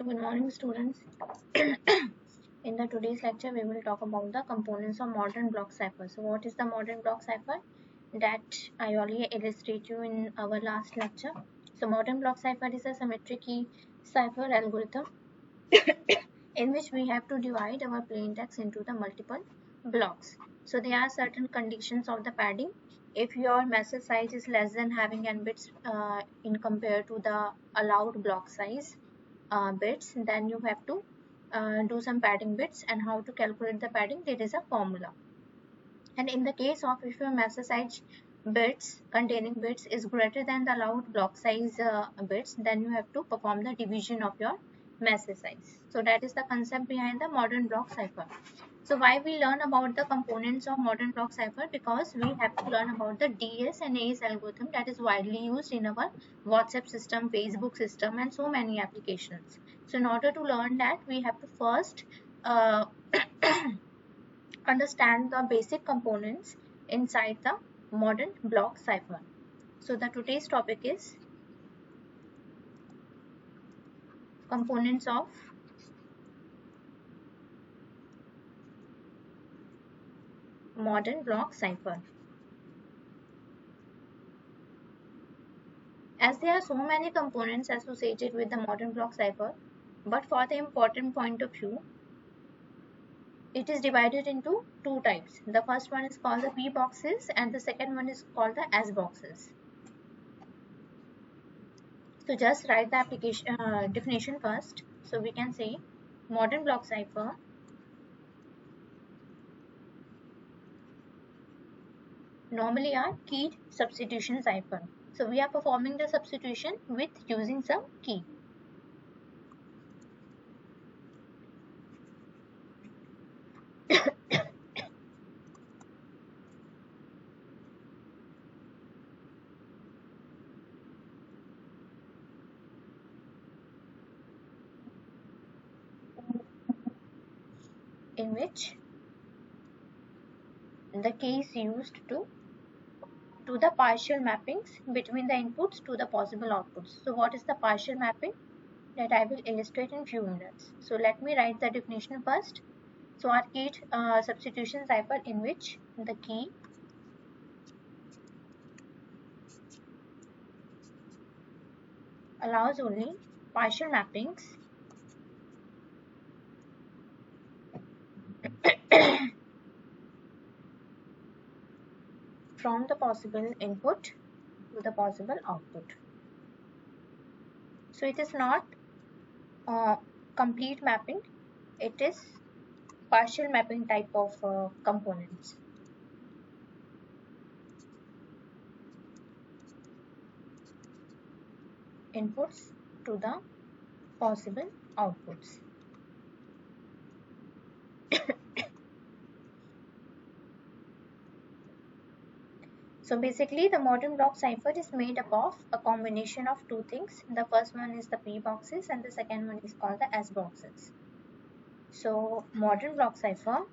Good morning, students. In the today's lecture, we will talk about the components of modern block cipher. So, what is the modern block cipher? That I already illustrated you in our last lecture. So, modern block cipher is a symmetric key cipher algorithm in which we have to divide our plain text into the multiple blocks. So, there are certain conditions of the padding. If your message size is less than having n bits in compared to the allowed block size, bits, then you have to do some padding bits. And how to calculate the padding, there is a formula. And in the case of if your message size bits containing bits is greater than the allowed block size bits, then you have to perform the division of your message size. So that is the concept behind the modern block cipher. So why we learn about the components of modern block cipher? Because we have to learn about the DS and AES algorithm that is widely used in our WhatsApp system, Facebook system, and so many applications. So in order to learn that, we have to first understand the basic components inside the modern block cipher. So the today's topic is components of modern block cipher. As there are so many components associated with the modern block cipher, but for the important point of view, it is divided into two types. The first one is called the P boxes and the second one is called the S boxes. So just write the application definition first. So we can say modern block cipher normally are keyed substitution cipher. So we are performing the substitution with using some key. In which the key is used to the partial mappings between the inputs to the possible outputs. So what is the partial mapping? That I will illustrate in few minutes. So let me write the definition first. So our keyed substitution cipher in which the key allows only partial mappings from the possible input to the possible output. So it is not complete mapping, it is partial mapping type of components. Inputs to the possible outputs. So basically the modern block cipher is made up of a combination of two things. The first one is the P boxes and the second one is called the S boxes. So modern block cipher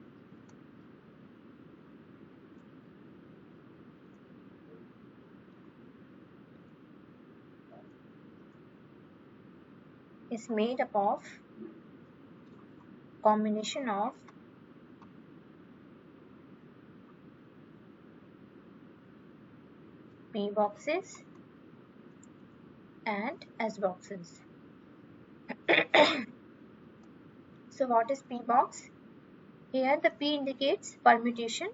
is made up of combination of P boxes and S boxes. So what is P box? Here the P indicates permutation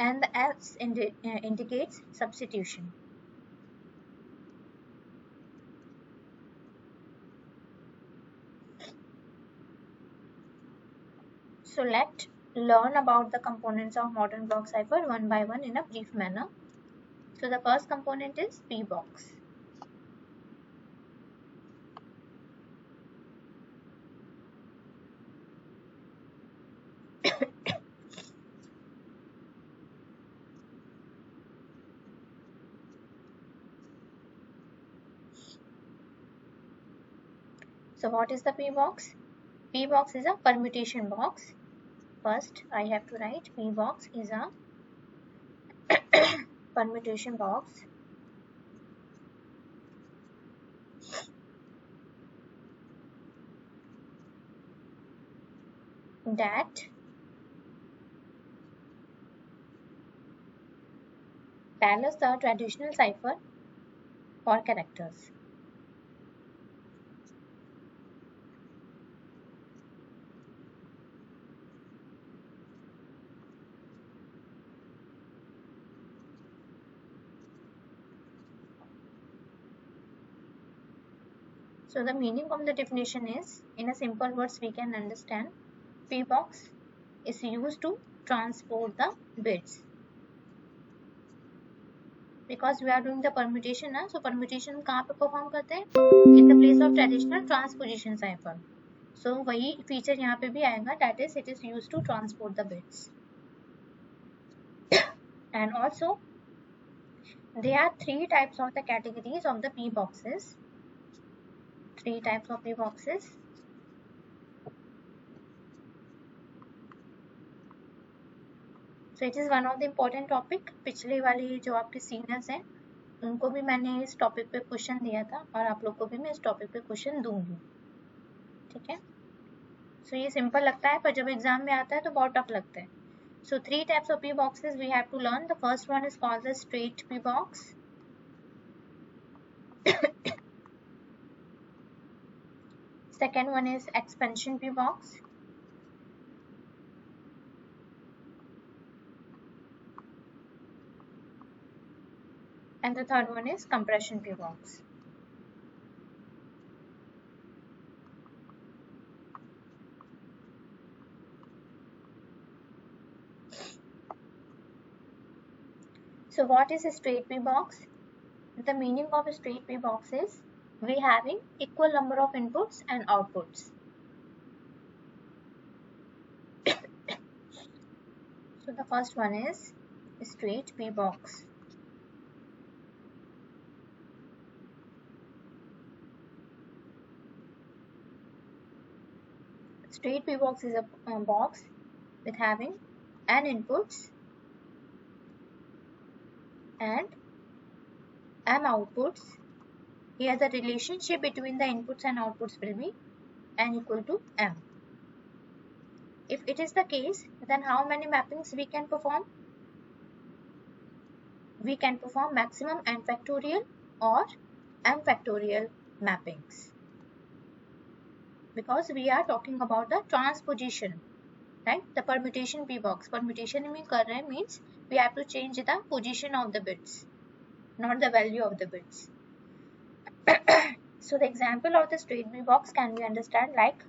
and the S indicates substitution. So let's learn about the components of modern block cipher one by one in a brief manner. So the first component is P box. So what is the P box? P box is a permutation box. First I have to write P box is a permutation box that balance the traditional cipher for characters. So the meaning of the definition is, in a simple words we can understand, P box is used to transport the bits. Because we are doing the permutation ना, so permutation कहाँ पे perform करते हैं? In the place of traditional transposition cipher. So वही feature यहाँ पे भी आएगा, that is it is used to transport the bits. And also there are three types of the categories of the P boxes. Three types of P boxes. So it is one of the important topic. पिछले वाले जो आपके seniors हैं उनको भी मैंने इस topic पे क्वेश्चन दिया था और आप लोग को भी मैं इस टॉपिक पे क्वेश्चन दूंगी, ठीक है. सो ये सिंपल लगता है पर जब एग्जाम में आता है तो बहुत टफ लगता है. So three types of P boxes we have to learn. The first one is called the straight P box. Second one is expansion P box. And the third one is compression P box. So what is a straight P box? The meaning of a straight P box is we having equal number of inputs and outputs. So the first one is straight P box. Straight P box is a box with having n inputs and m outputs. Here the relationship between the inputs and outputs will be n equal to m. If it is the case, then how many mappings we can perform? We can perform maximum n factorial or m factorial mappings. Because we are talking about the transposition, right? The permutation P box. Permutation में कर रहे हैं means we have to change the position of the bits, not the value of the bits. So the example of the straight P box can be understand like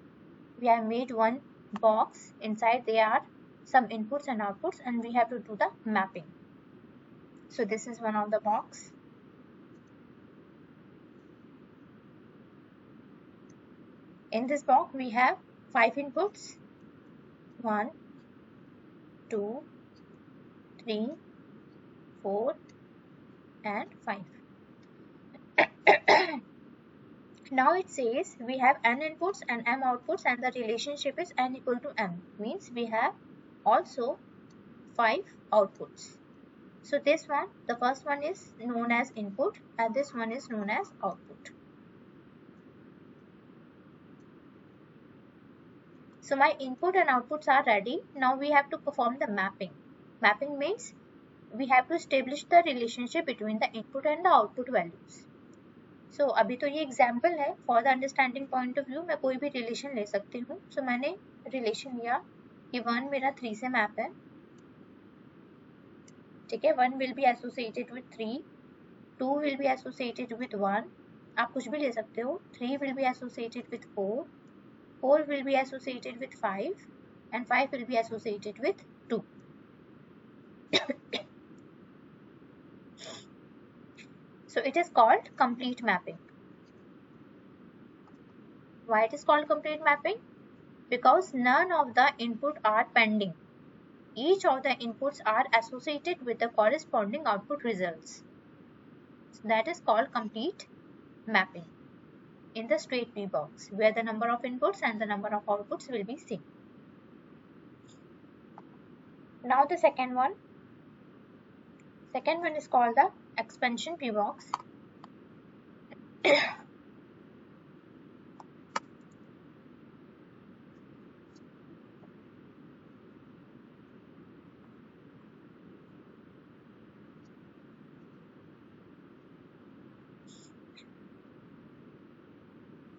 we have made one box, inside there are some inputs and outputs and we have to do the mapping. So this is one of the box. In this box we have 5 inputs, 1, 2, 3, 4 and 5. Now it says we have n inputs and m outputs and the relationship is n equal to m, means we have also 5 outputs. So this one, the first one is known as input and this one is known as output. So my input and outputs are ready. Now we have to perform the mapping. Mapping means we have to establish the relationship between the input and the output values. So अभी तो ये example है, for the understanding point of view मैं कोई भी relation ले सकती हूँ. सो मैंने रिलेशन लिया कि 1 मेरा 3 से मैप है, ठीक है. 1 will be associated with 3, 2 will be associated with 1, आप कुछ भी ले सकते हो. 3 will be associated with 4, 4 will be associated with 5 and 5 will be associated with 2. So it is called complete mapping. Why it is called complete mapping? Because none of the input are pending. Each of the inputs are associated with the corresponding output results. So that is called complete mapping in the straight P box, where the number of inputs and the number of outputs will be same. Now the second one is called the expansion P box.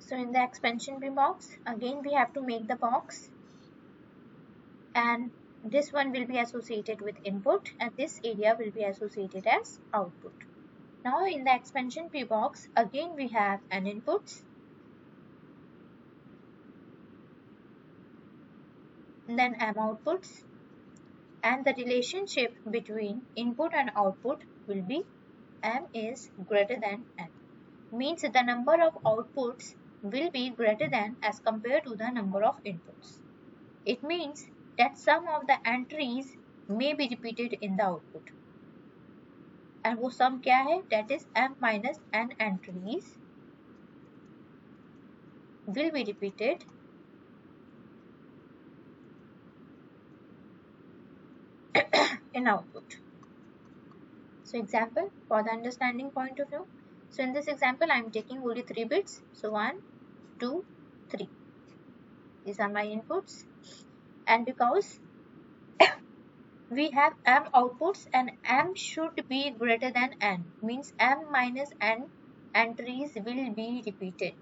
So in the expansion P box, again we have to make the box, and this one will be associated with input and this area will be associated as output. Now in the expansion P box, again we have an inputs, then M outputs, and the relationship between input and output will be M is greater than N. Means the number of outputs will be greater than as compared to the number of inputs. It means that some of the entries may be repeated in the output. And वो sum क्या है? That is M minus N entries will be repeated in output. So example for the understanding point of view. So in this example I am taking only 3 bits. So 1, 2, 3. These are my inputs. And because we have M outputs and M should be greater than N, means M minus N entries will be repeated,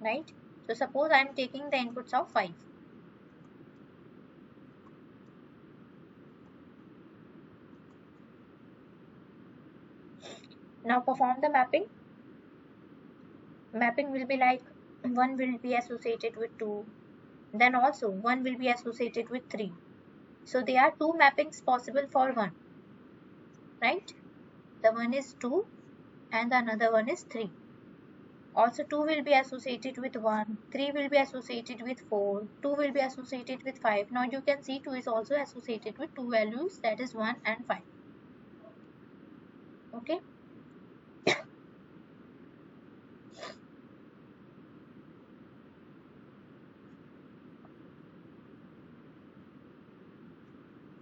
right? So suppose I am taking the inputs of 5. Now perform the mapping. Mapping will be like 1 will be associated with 2, then also 1 will be associated with 3. So there are 2 mappings possible for 1, right? The one is 2 and the another one is 3. Also 2 will be associated with 1, 3 will be associated with 4, 2 will be associated with 5. Now you can see 2 is also associated with 2 values, that is 1 and 5. Okay.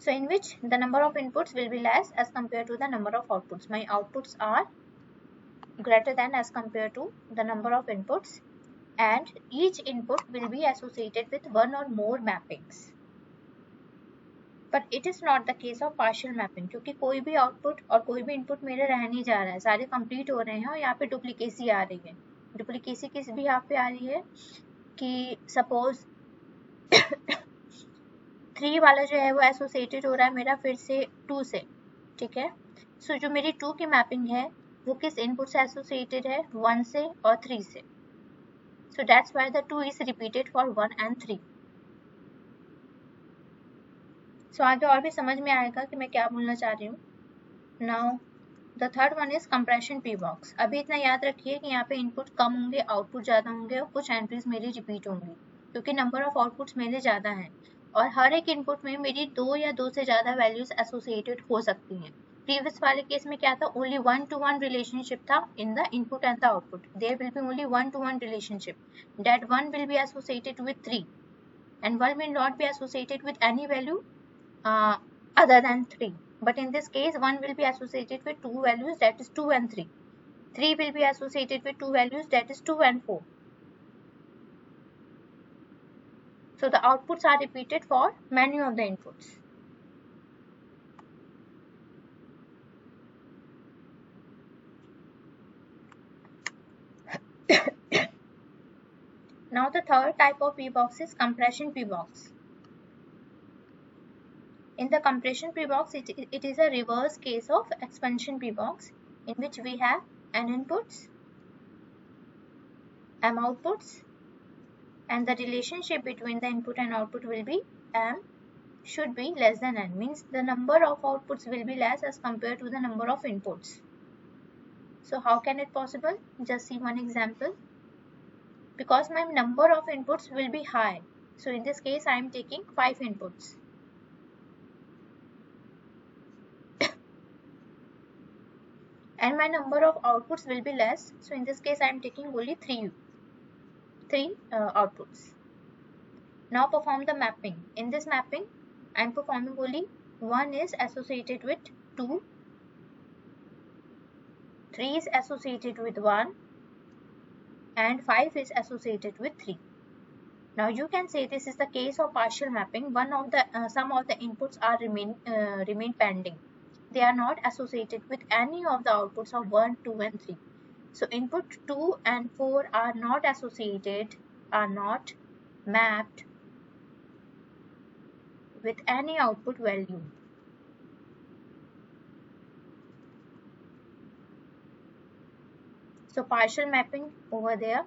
So in which the number of inputs will be less as compared to the number of outputs. My outputs are greater than as compared to the number of inputs, and each input will be associated with one or more mappings. But it is not the case of partial mapping, क्योंकि कोई भी output और कोई भी input मेरे रह नहीं जा रहा है, सारे कंप्लीट हो रहे हैं और यहाँ पे डुप्लीकेसी आ रही है. डुप्लीकेसी किस भी यहाँ पे आ रही है कि सपोज 3 वाला जो है वो एसोसिएटेड हो रहा है मेरा फिर से 2 से, ठीक है. सो जो मेरी 2 की मैपिंग है वो किस इनपुट से एसोसिएटेड है? 1 से और 3 से. So that's why the 2 is repeated for 1 and 3. सो आगे और भी समझ में आएगा कि मैं क्या बोलना चाह रही हूँ. Now the third one is compression P box. अभी इतना याद रखिए कि यहाँ पे इनपुट कम होंगे, आउटपुट ज़्यादा होंगे और कुछ एंट्रीज मेरी रिपीट होंगी, क्योंकि नंबर ऑफ आउटपुट्स मेरे ज़्यादा हैं और हर एक इनपुट में मेरी 2 या 2 से ज़्यादा वैल्यूज एसोसिएटेड हो सकती हैं. प्रीवियस वाले केस में क्या था? ओनली 1-to-1 रिलेशनशिप था in the input and the output. There will be only 1-to-1 relationship. That 1 will be associated with 3 and 1 will not be associated with any value other than 3. But in this case 1 will be associated with 2 values, that is 2 and 3. 3 will be associated with 2 values, that is 2 and 4. So the outputs are repeated for many of the inputs. Now the third type of P box is compression P box. In the compression P box, it is a reverse case of expansion P box, in which we have N inputs, M outputs, and the relationship between the input and output will be M should be less than N, means the number of outputs will be less as compared to the number of inputs. So how can it possible? Just see one example. Because my number of inputs will be high, so in this case I am taking 5 inputs. And my number of outputs will be less, so in this case I am taking only 3 outputs. Now perform the mapping. In this mapping I am performing only 1 is associated with 2, 3 is associated with 1, and 5 is associated with 3. Now you can say this is the case of partial mapping. One of the some of the inputs are remain pending. They are not associated with any of the outputs of 1, 2 and 3. So input 2 and 4 are not associated, are not mapped with any output value. So partial mapping over there.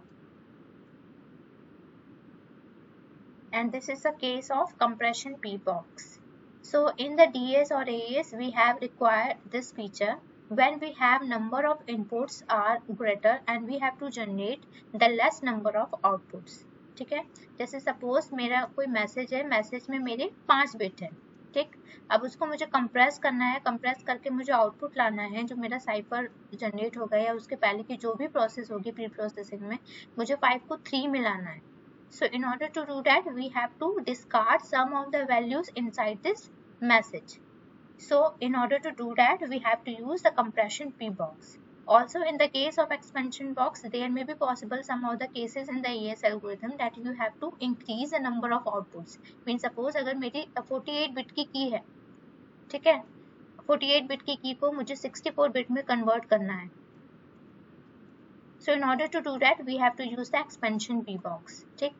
And this is a case of compression P box. So in the DS or AES, we have required this feature when we have number of inputs are greater and we have to generate the less number of outputs. ठीक है, जैसे suppose मेरा कोई message है, message में मेरे 5 bit है, ठीक, अब उसको मुझे कंप्रेस करना है, कंप्रेस करके मुझे आउटपुट लाना है जो मेरा साइफर जनरेट होगा या उसके पहले की जो भी प्रोसेस होगी प्री प्रोसेसिंग में, मुझे 5 को 3 में लाना है. So in order to do that, we have to discard some of the values inside this message. So in order to do that, we have to use the compression P box. Also in the case of expansion box, there may be possible some of the cases in the AES algorithm that you have to increase the number of outputs. Means suppose अगर मेरी 48 bit की key है, ठीक है, 48 bit की key को मुझे 64 bit में convert करना है. So in order to do that, we have to use the expansion P box. ठीक,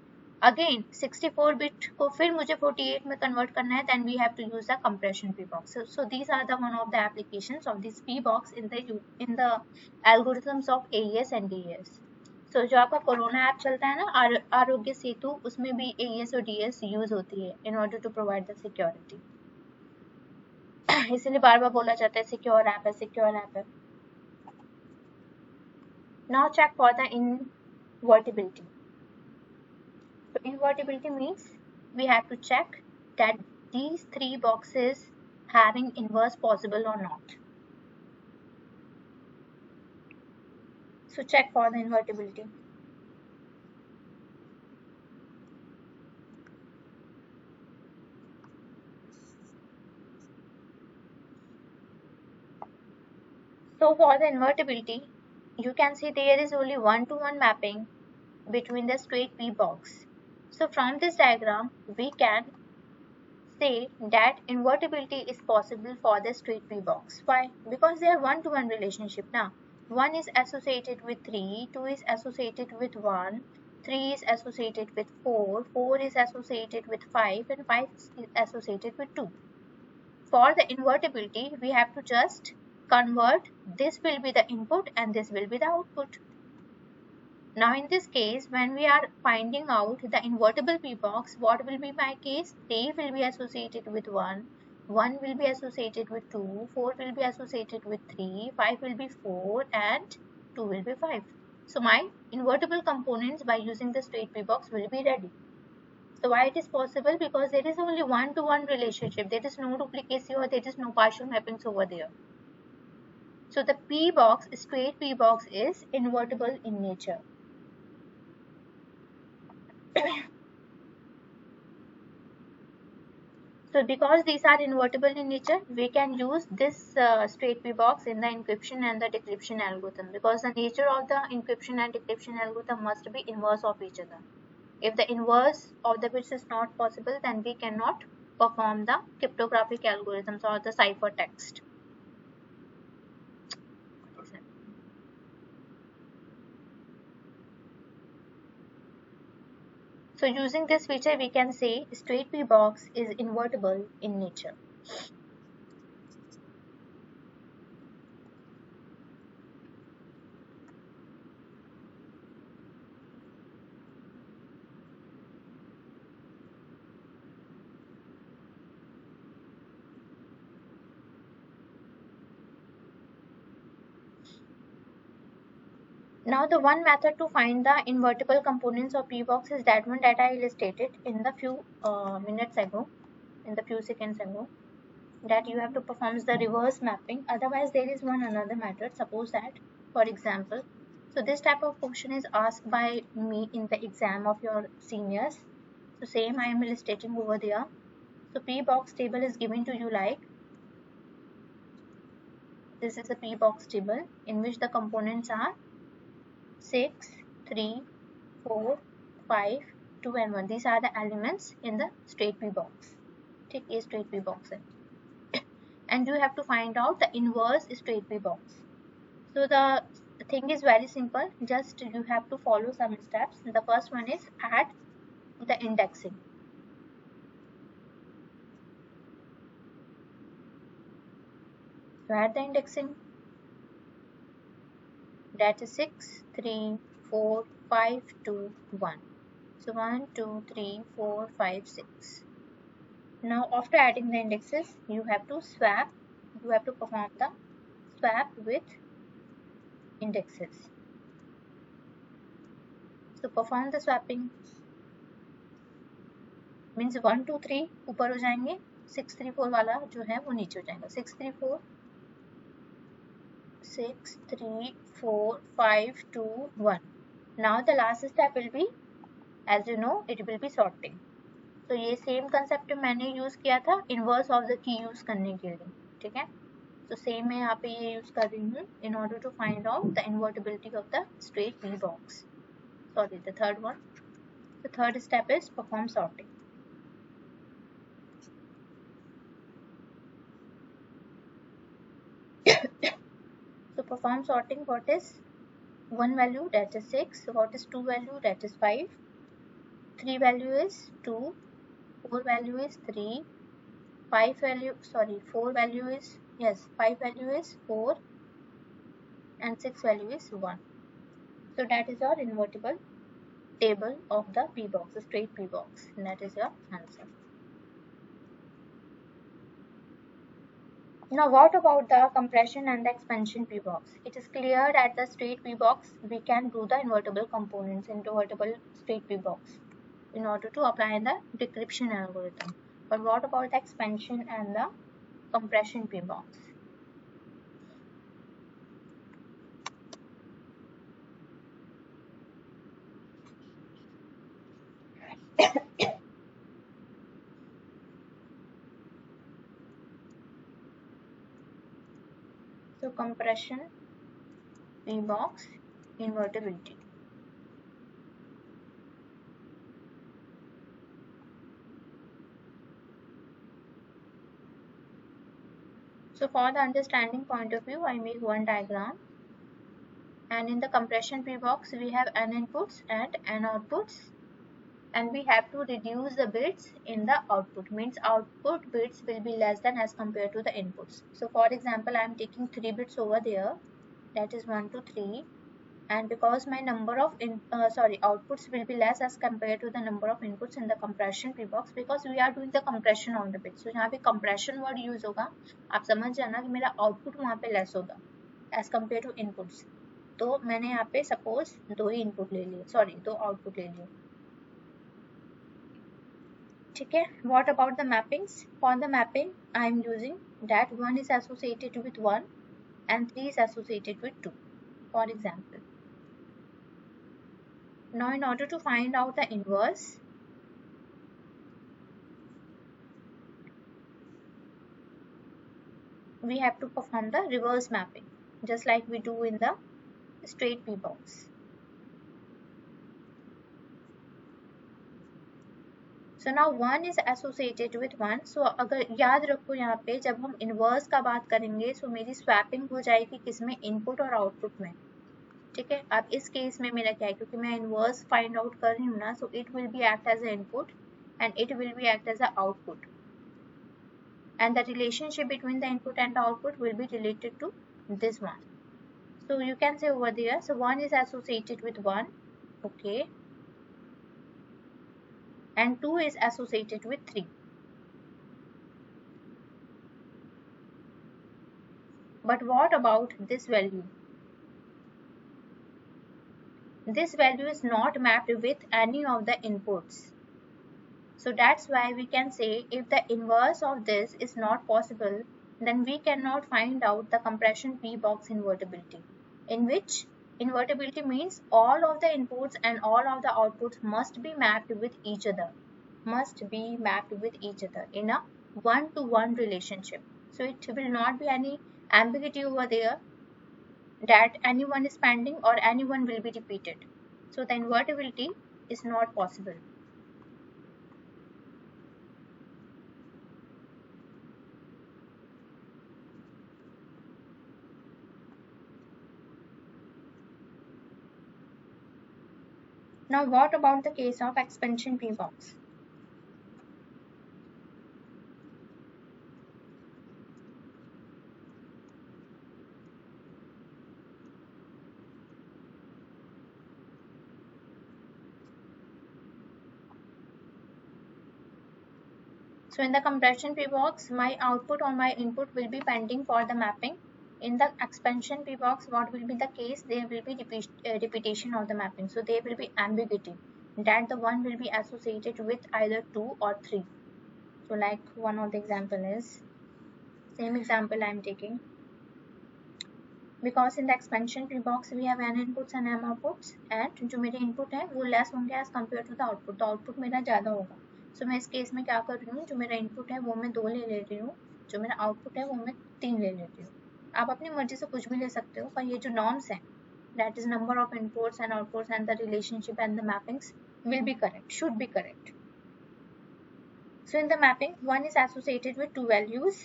again 64 bit को फिर मुझे 48 में convert करना है, then we have to use the compression P box. So these are the one of the applications of this P box in the algorithms of AES and DES. So जो आपका corona app चलता है ना, आरोग्य सेतु, उसमें भी AES और DES use होती है in order to provide the security. इसलिए बार बार बोला जाता है सिक्योर ऐप है, सिक्योर ऐप है. Now check for the invertibility. So invertibility means we have to check that these 3 boxes having inverse possible or not. So check for the invertibility. So for the invertibility, you can see there is only one-to-one mapping between the straight P box. So from this diagram, we can say that invertibility is possible for the straight P box. Why? Because they are one-to-one relationship now. 1 is associated with 3, 2 is associated with 1, 3 is associated with 4, 4 is associated with 5, and 5 is associated with 2. For the invertibility, we have to just convert, this will be the input and this will be the output. Now in this case, when we are finding out the invertible P box, what will be my case? 3 will be associated with 1, 1 will be associated with 2, 4 will be associated with 3, 5 will be 4 and 2 will be 5. So my invertible components by using the straight P box will be ready. So why it is possible? Because there is only one-to-one relationship. There is no duplicacy or there is no partial mappings over there. So the P box, straight P box, is invertible in nature. So because these are invertible in nature, we can use this straight P box in the encryption and the decryption algorithm, because the nature of the encryption and decryption algorithm must be inverse of each other. If the inverse of the bits is not possible, then we cannot perform the cryptographic algorithms or the ciphertext. So using this feature, we can say straight P box is invertible in nature. Now the one method to find the invertible components of P box is that one that I illustrated in the few minutes ago, in the few seconds ago, that you have to perform the reverse mapping. Otherwise there is one another method. Suppose that, for example, so this type of question is asked by me in the exam of your seniors. So same I am illustrating over there. So P box table is given to you like this is a P box table in which the components are 6, 3, 4, 5, 2 and 1. These are the elements in the straight P box. Take a straight P box and you have to find out the inverse straight P box. So the The thing is very simple, just you have to follow some steps. The first one is add the indexing. So add the indexing, that is 6, 3, 4, 5, 2, 1. So 1, 2, 3, 4, 5, 6. Now after adding the indexes, you have to perform the swap with indexes. So perform the swapping. Means 1 2 3 ऊपर हो जाएंगे, 6 3 4 वाला जो है वो नीचे हो जाएगा. 6 3 4 6 3 4 5 2 1. Now the last step will be, as you know, it will be sorting. तो ये सेम कंसेप्ट मैंने यूज किया था inverse of the key use करने के लिए. ठीक है, तो सेम मैं यहाँ पे ये यूज कर रही हूँ in order to find out the invertibility of the straight P box. Sorry, the third one. The third step is perform sorting. So perform sorting. What is 1 value? That is 6. What is 2 value? That is 5. 3 value is 2. 4 value is 3. 5 value, sorry, 4 value is, yes, 5 value is 4. And 6 value is 1. So that is your invertible table of the P box, the straight P box. And that is your answer. Now what about the compression and the expansion P box? It is clear that the straight P box we can do the invertible components into invertible straight P box in order to apply the decryption algorithm. But what about the expansion and the compression P box? So compression P box invertibility. So for the understanding point of view, I make one diagram, and in the compression P box we have n inputs and n outputs, and we have to reduce the bits in the output, means output bits will be less than as compared to the inputs. So for example, I am taking 3 bits over there, that is 1 to 3, and because my number of outputs will be less as compared to the number of inputs in the compression P box, because we are doing the compression on the bits. So यहाँ पे compression word use होगा, आप समझ जाना कि मेरा output वहाँ पे less होगा as compared to inputs. तो मैंने यहाँ पे suppose 2 ही input ले लिए, sorry 2 output ले लिए. ठीक है, what about the mappings? For the mapping I am using that 1 is associated with 1 and 3 is associated with 2, for example. Now in order to find out the inverse, we have to perform the reverse mapping, just like we do in the straight P box. So now 1 is associated with 1. So अगर याद रखो यहाँ पे जब हम inverse का बात करेंगे, so मेरी swapping हो जाएगी किसमें, input और output में. ठीक है, अब इस केस में मेरा क्या है, क्योंकि मैं inverse find out कर रही हूँ ना, so it will be act as an input and it will be act as an output, and the relationship between the input and the output will be related to this one. So you can say over there, so 1 is associated with 1, okay, and 2 is associated with 3. But what about this value? This value is not mapped with any of the inputs. So that's why we can say if the inverse of this is not possible, then we cannot find out the compression P box invertibility, in which invertibility means all of the inputs and all of the outputs must be mapped with each other, in a one-to-one relationship. So it will not be any ambiguity over there that anyone is pending or anyone will be repeated. So the invertibility is not possible. Now what about the case of expansion P box? So in the compression P box, my output or my input will be pending for the mapping. In the expansion P box, what will be the case? There will be repetition of the mapping. So there will be ambiguity that the one will be associated with either 2 or 3. So like one of the example is, same example I am taking. Because in the expansion P box we have n inputs and m outputs, and जो मेरे input है वो less होंगे as compared to the output. तो output मेरा ज़्यादा होगा. So मैं इस केस में क्या कर रही हूँ, जो मेरा input है वो मैं 2 ले लेती हूँ, जो मेरा output है वो मैं 3 ले लेती हूँ. आप अपनी मर्जी से कुछ भी ले सकते हो, पर ये जो norms है, that is number of inputs and outputs and the relationship and the mappings will be correct, should be correct. So in the mapping, one is associated with 2 values.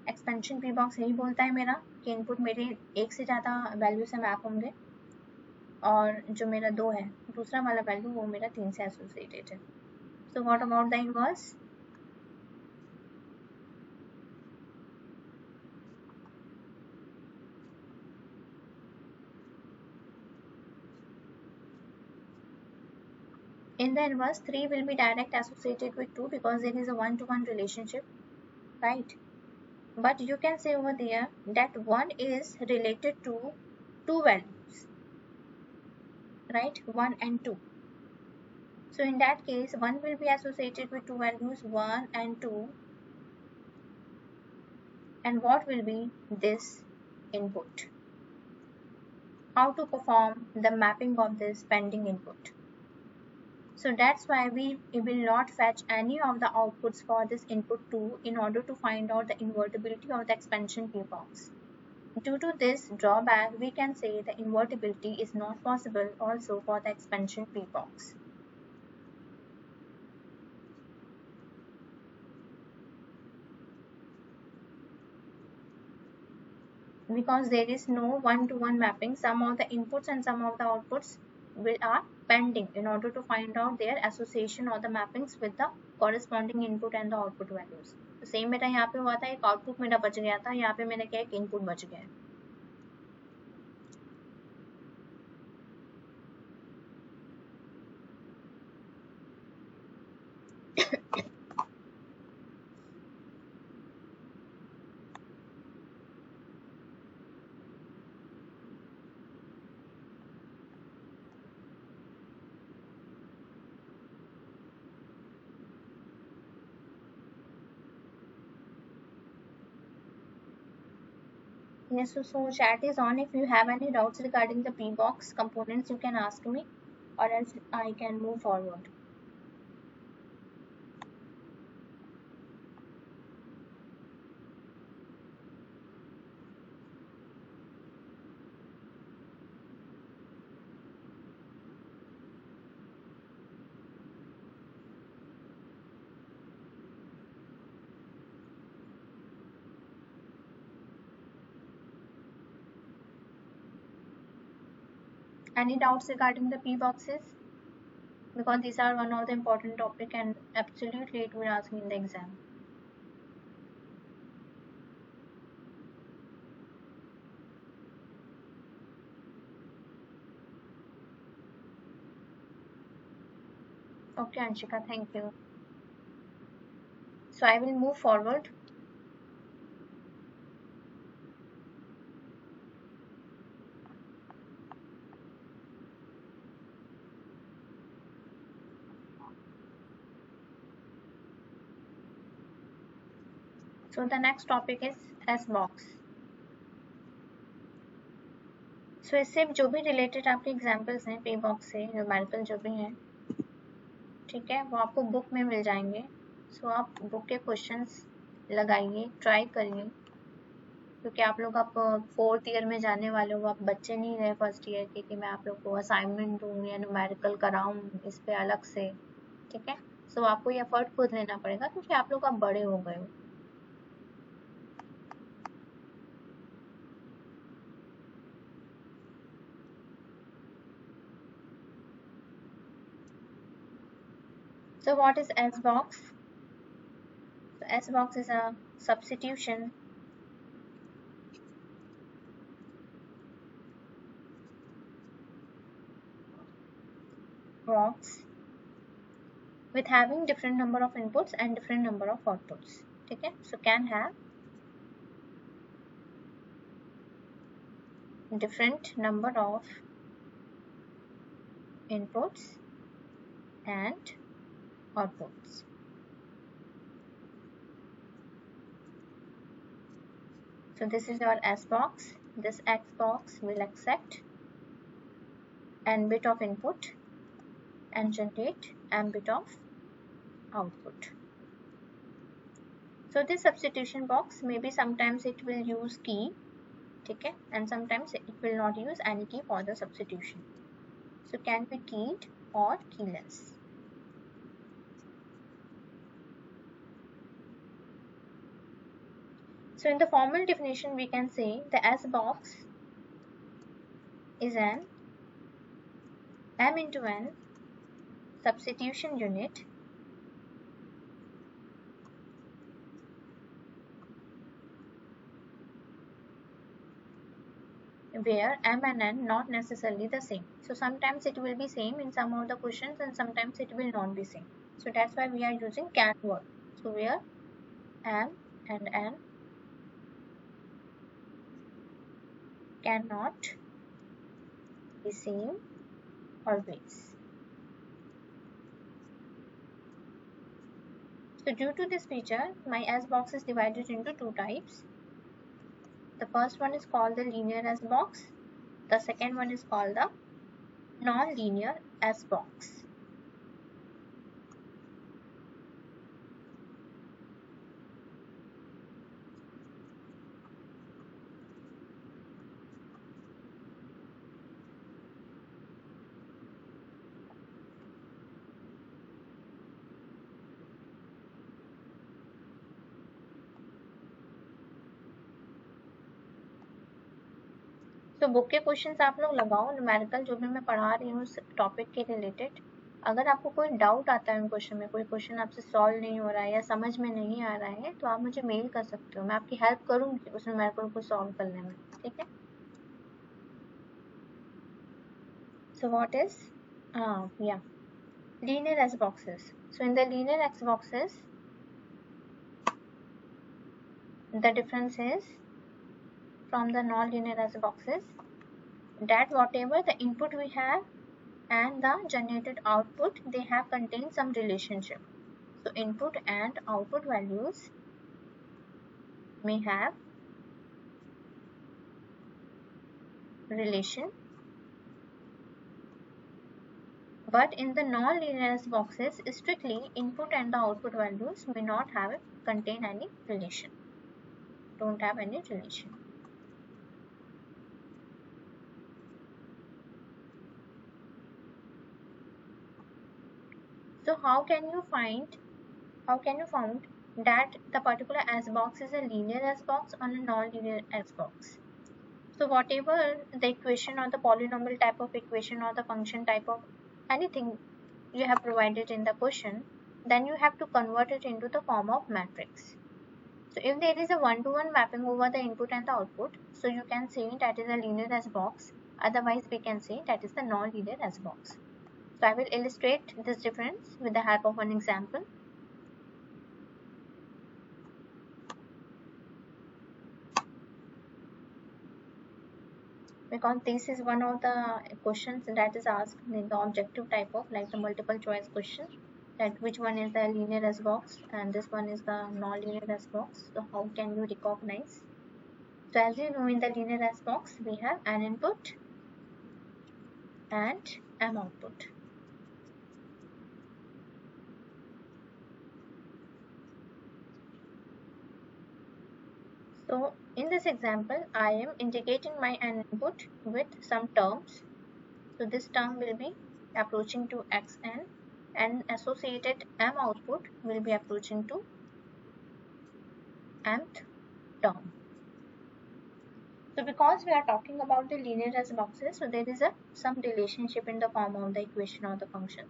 Expansion P box यही बोलता है मेरा कि input मेरे एक से ज़्यादा value से मैप होंगे, और जो मेरा 2 है दूसरा वाला वैल्यू वो मेरा 3 से एसोसिएटेड है. So what about the inverse? In the inverse, 3 will be direct associated with 2 because there is a one-to-one relationship, right? But you can say over there that 1 is related to 2 values, right? 1 and 2. So in that case, 1 will be associated with 2 values, 1 and 2. And what will be this input? How to perform the mapping of this pending input? So that's why we will not fetch any of the outputs for this input 2 in order to find out the invertibility of the expansion P box. Due to this drawback, we can say the invertibility is not possible also for the expansion P box. Because there is no one-to-one mapping, some of the inputs and some of the outputs are pending in order to find out their association or the mappings with the corresponding input and the output values. तो same मेरा यहाँ पे हुआ था, एक output मेरा बच गया था, यहाँ पे मेरा क्या एक इनपुट बच गया है. Yes, so chat is on. If you have any doubts regarding the P box components, you can ask me, or else I can move forward. Any doubts regarding the P boxes? Because these are one of the important topic and absolutely it will ask in the exam. Okay, Anshika, thank you. So I will move forward. So the next topic is S box. So इससे जो भी related आपके examples हैं P box से, numerical जो भी हैं, ठीक है, वो आपको बुक में मिल जाएंगे. सो आप बुक के क्वेश्चंस लगाइए, ट्राई करिए, क्योंकि आप लोग अब 4th ईयर में जाने वाले हो, आप बच्चे नहीं रहे फर्स्ट ईयर के कि मैं आप लोग को असाइनमेंट दूँ या न्यूमेरिकल कराऊँ इस पे अलग से, ठीक है. सो आपको ये एफर्ट खुद लेना पड़ेगा क्योंकि आप लोग अब बड़े हो गए हो. So what is S box? So S box is a substitution box with having different number of inputs and different number of outputs. Okay, so can have different number of inputs and outputs. So this is your S box. This X box will accept n bit of input and generate m bit of output. So this substitution box, maybe sometimes it will use key, okay, and sometimes it will not use any key for the substitution. So can be keyed or keyless. So in the formal definition, we can say the S box is an m into n substitution unit where m and n not necessarily the same. So sometimes it will be same in some of the questions and sometimes it will not be same. So that's why we are using can word. So where m and n cannot be same always. So due to this feature, my S box is divided into two types. The first one is called the linear S box. The second one is called the non-linear S box. तो book के questions आप लोग लगाओ, numerical जो भी मैं पढ़ा रही हूँ उस टॉपिक के रिलेटेड। अगर आपको कोई डाउट आता है उन क्वेश्चन में, कोई क्वेश्चन आपसे सॉल्व नहीं हो रहा है या समझ में नहीं आ रहा है, तो आप मुझे मेल कर सकते हो, मैं आपकी हेल्प करूँगी उस न्यूमेरिकल को सॉल्व करने में, ठीक है। So what is linear S boxes. So in the linear S boxes, the difference is from the non-linear S boxes that whatever the input we have and the generated output, they have contained some relationship. So input and output values may have relation, but in the non-linear S boxes, strictly input and the output values may not have contain any relation, don't have any relation. So how can you find that the particular S box is a linear S box or a non-linear S box? So whatever the equation or the polynomial type of equation or the function type of anything you have provided in the question, then you have to convert it into the form of matrix. So if there is a one-to-one mapping over the input and the output, so you can say that is a linear S box. Otherwise, we can say that is the non-linear S box. So I will illustrate this difference with the help of an example. Because this is one of the questions that is asked in the objective type of, like the multiple choice question, that which one is the linear S box and this one is the non-linear S box. So how can you recognize? So as you know, in the linear S box, we have an input and m output. So in this example, I am indicating my n input with some terms. So this term will be approaching to xn and associated m output will be approaching to mth term. So because we are talking about the linear S boxes, so there is some relationship in the form of the equation or the function.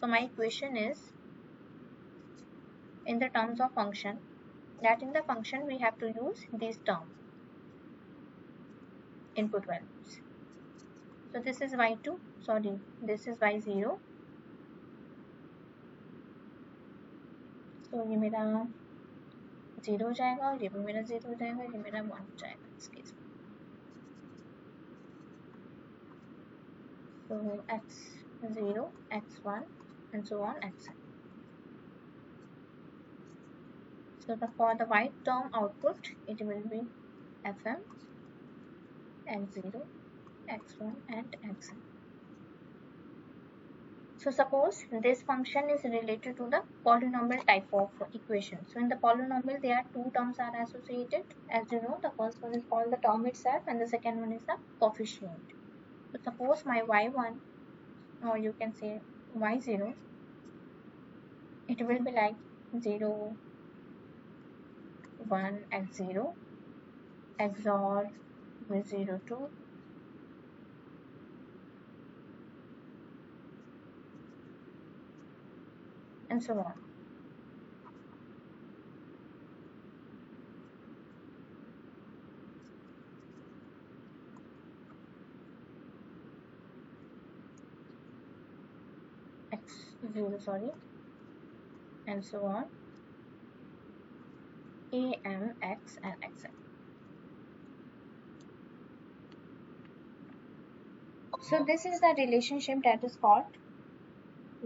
So my equation is in the terms of function, that in the function we have to use these terms, input values. So this is y2, sorry, this is y0. So ये मेरा 0 हो जाएगा और ये भी मेरा 0 हो जाएगा, ये मेरा 1 हो जाएगा इस केस में. So x0, x1 and so on xn. So for the y term output, it will be fm, x0, x1 and xn. So suppose this function is related to the polynomial type of equation. So in the polynomial, there are two terms are associated. As you know, the first one is called the term itself and the second one is the coefficient. So suppose my y1, or you can say y0, it will be like 0, 1 x0, XOR with 0, 2, and so on. X0, sorry, and so on. A, M, X, and Xn. So this is the relationship that is called,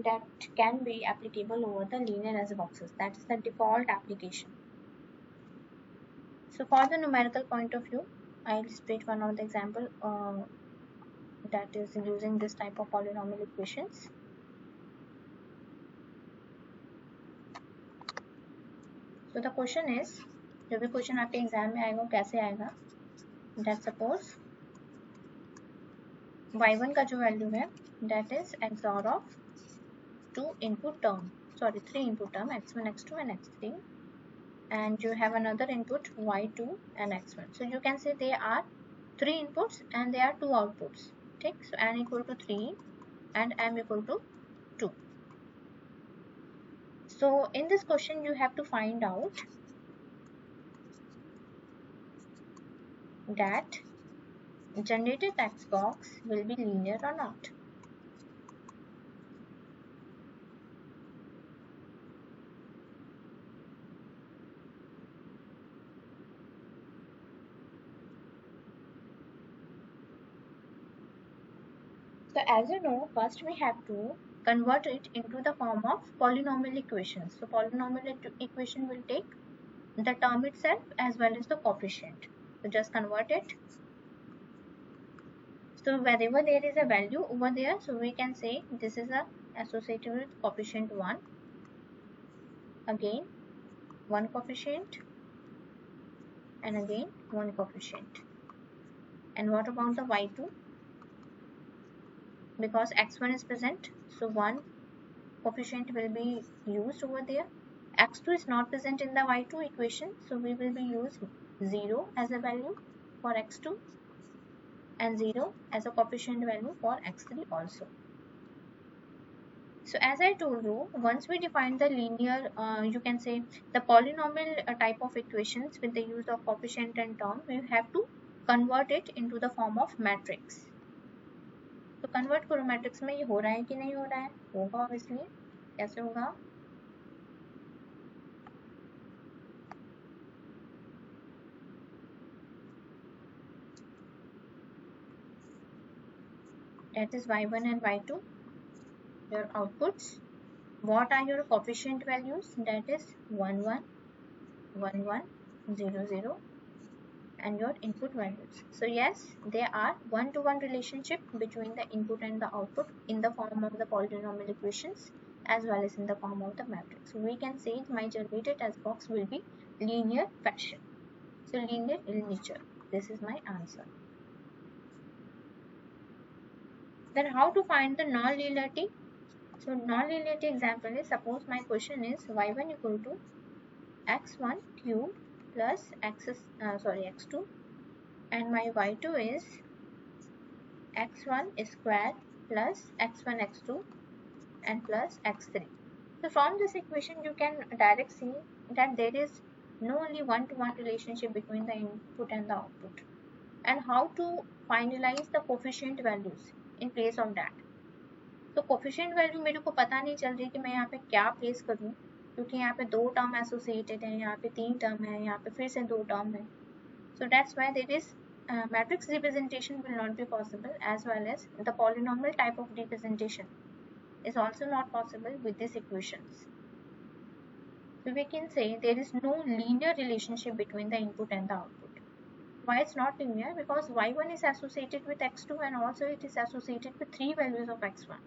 that can be applicable over the linear as boxes. That is the default application. So for the numerical point of view, I illustrate one of the example that is using this type of polynomial equations. So the question is, जो भी question आपके exam में आएगा कैसे आएगा, that suppose y1 का जो value है that is XOR of two input term, sorry, three input term x1, x2 and x3, and you have another input y2 and x1. So you can say they are three inputs and they are two outputs. Okay, so n equal to 3 and m equal to 2. So in this question you have to find out that generated text box will be linear or not. So as you know, first we have to convert it into the form of polynomial equations. So polynomial equation will take the term itself as well as the coefficient. So just convert it. So wherever there is a value over there, so we can say this is a associated with coefficient 1. Again 1 coefficient and again 1 coefficient. And what about the y2? Because x1 is present, so 1 coefficient will be used over there. X2 is not present in the y2 equation, so we will be using 0 as a value for x2 and 0 as a coefficient value for x3 also. So as I told you, once we define the linear, you can say the polynomial type of equations with the use of coefficient and term, we have to convert it into the form of matrix. तो convert करो matrix में, ये हो रहा है कि नहीं हो रहा है? होगा ऑब्वियसली. कैसे होगा? That is y1 and y2, your outputs. What are your coefficient values? That is 1 1, 1 1, 0 0, and your input values. So yes, there are one-to-one relationship between the input and the output in the form of the polynomial equations as well as in the form of the matrix. So we can say my generated text box will be linear fashion. So linear in nature. This is my answer. Then how to find the non-linearity? So non-linearity example is, suppose my question is y1 equal to x1 cube plus x2, and my y2 is x1 square plus x1 x2 and plus x3. So from this equation you can directly see that there is no only one-to-one relationship between the input and the output, and how to finalize the coefficient values in place of that. तो coefficient value मेरे को पता नहीं चल रही कि मैं यहाँ पे क्या प्लेस करूँ, क्योंकि यहाँ पे 2 टर्म एसोसिएटेड है, यहाँ पे 3 टर्म है, यहाँ पे फिर से 2 टर्म है. So that's why there is matrix representation will not be possible, as well as the polynomial type of representation is also not possible with these equations. So we can say there is no linear relationship between the input and the output. Why it's not linear? Because y1 is associated with x2 and also it is associated with 3 values of x1.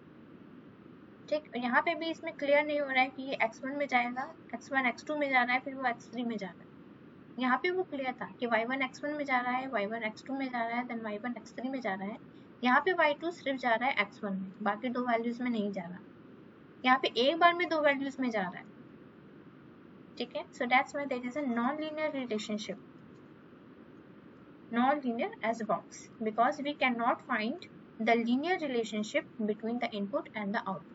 ठीक, यहाँ पे भी इसमें clear नहीं हो रहा है कि ये x1 में जाएगा, x1 x2 में जा रहा है, फिर वो x3 में जा रहा है. यहाँ पे वो क्लियर था कि y1 x1 में जा रहा है, y1 x2 में जा रहा है, देन y1 x3 में जा रहा है. यहाँ पे y2 सिर्फ जा रहा है x1 में, बाकी 2 वैल्यूज में नहीं जा रहा. यहाँ पे एक बार में 2 वैल्यूज में जा रहा है. ठीक है, so that's why there is a non-linear relationship, non-linear as a box, because we cannot find the linear relationship between the input and the output.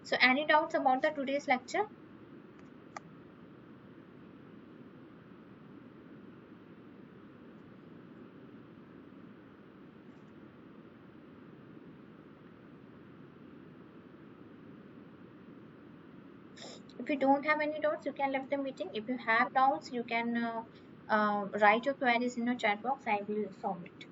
So any doubts about the today's lecture? If you don't have any doubts, you can leave the meeting. If you have doubts, you can write your queries in your chat box. I will solve it.